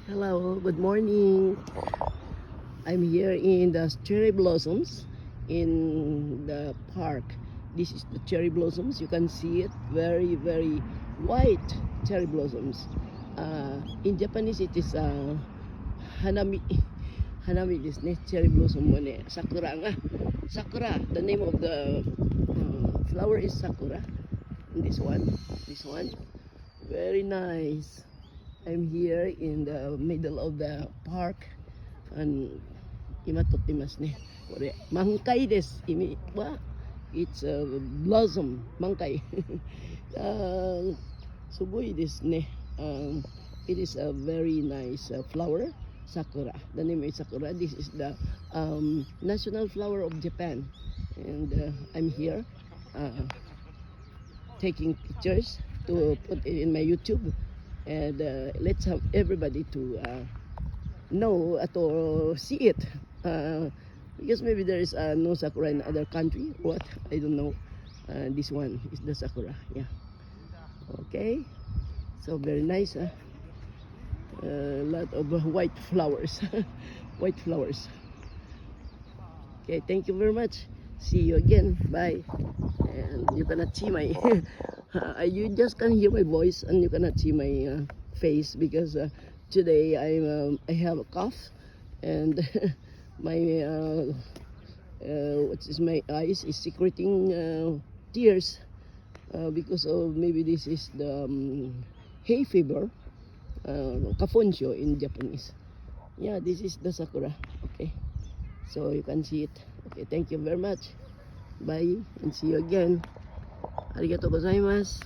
Hello, good morning. I'm here in the cherry blossoms in the park. This is the cherry blossoms. You can see it, very white cherry blossoms. In Japanese, it is hanami. Hanami is cherry blossom mo ne. Sakura nga. Sakura. The name of the flower is sakura. And this one, very nice. I'm here in the middle of the park and imatotimas ni kore mangkai des imi wa it's a blossom mangkai sugoi desu ne. It is a very nice flower, sakura. The name is sakura. This is the national flower of Japan, and I'm here taking pictures to put it in my YouTube, and let's have everybody to know to see it, because maybe there is no sakura in other country, what I don't know. This one is the sakura, yeah. Okay, so very nice. A lot of white flowers. White flowers. Okay, thank you very much. See you again. Bye. And you cannot see my you just can hear my voice and you cannot see my face, because today I have a cough, and my my eyes is secreting tears, because of maybe this is the hay fever, kafunshio in Japanese. Yeah, this is the sakura. Okay, so you can see it. Okay, thank you very much. Bye and see you again. Arigatou gozaimasu.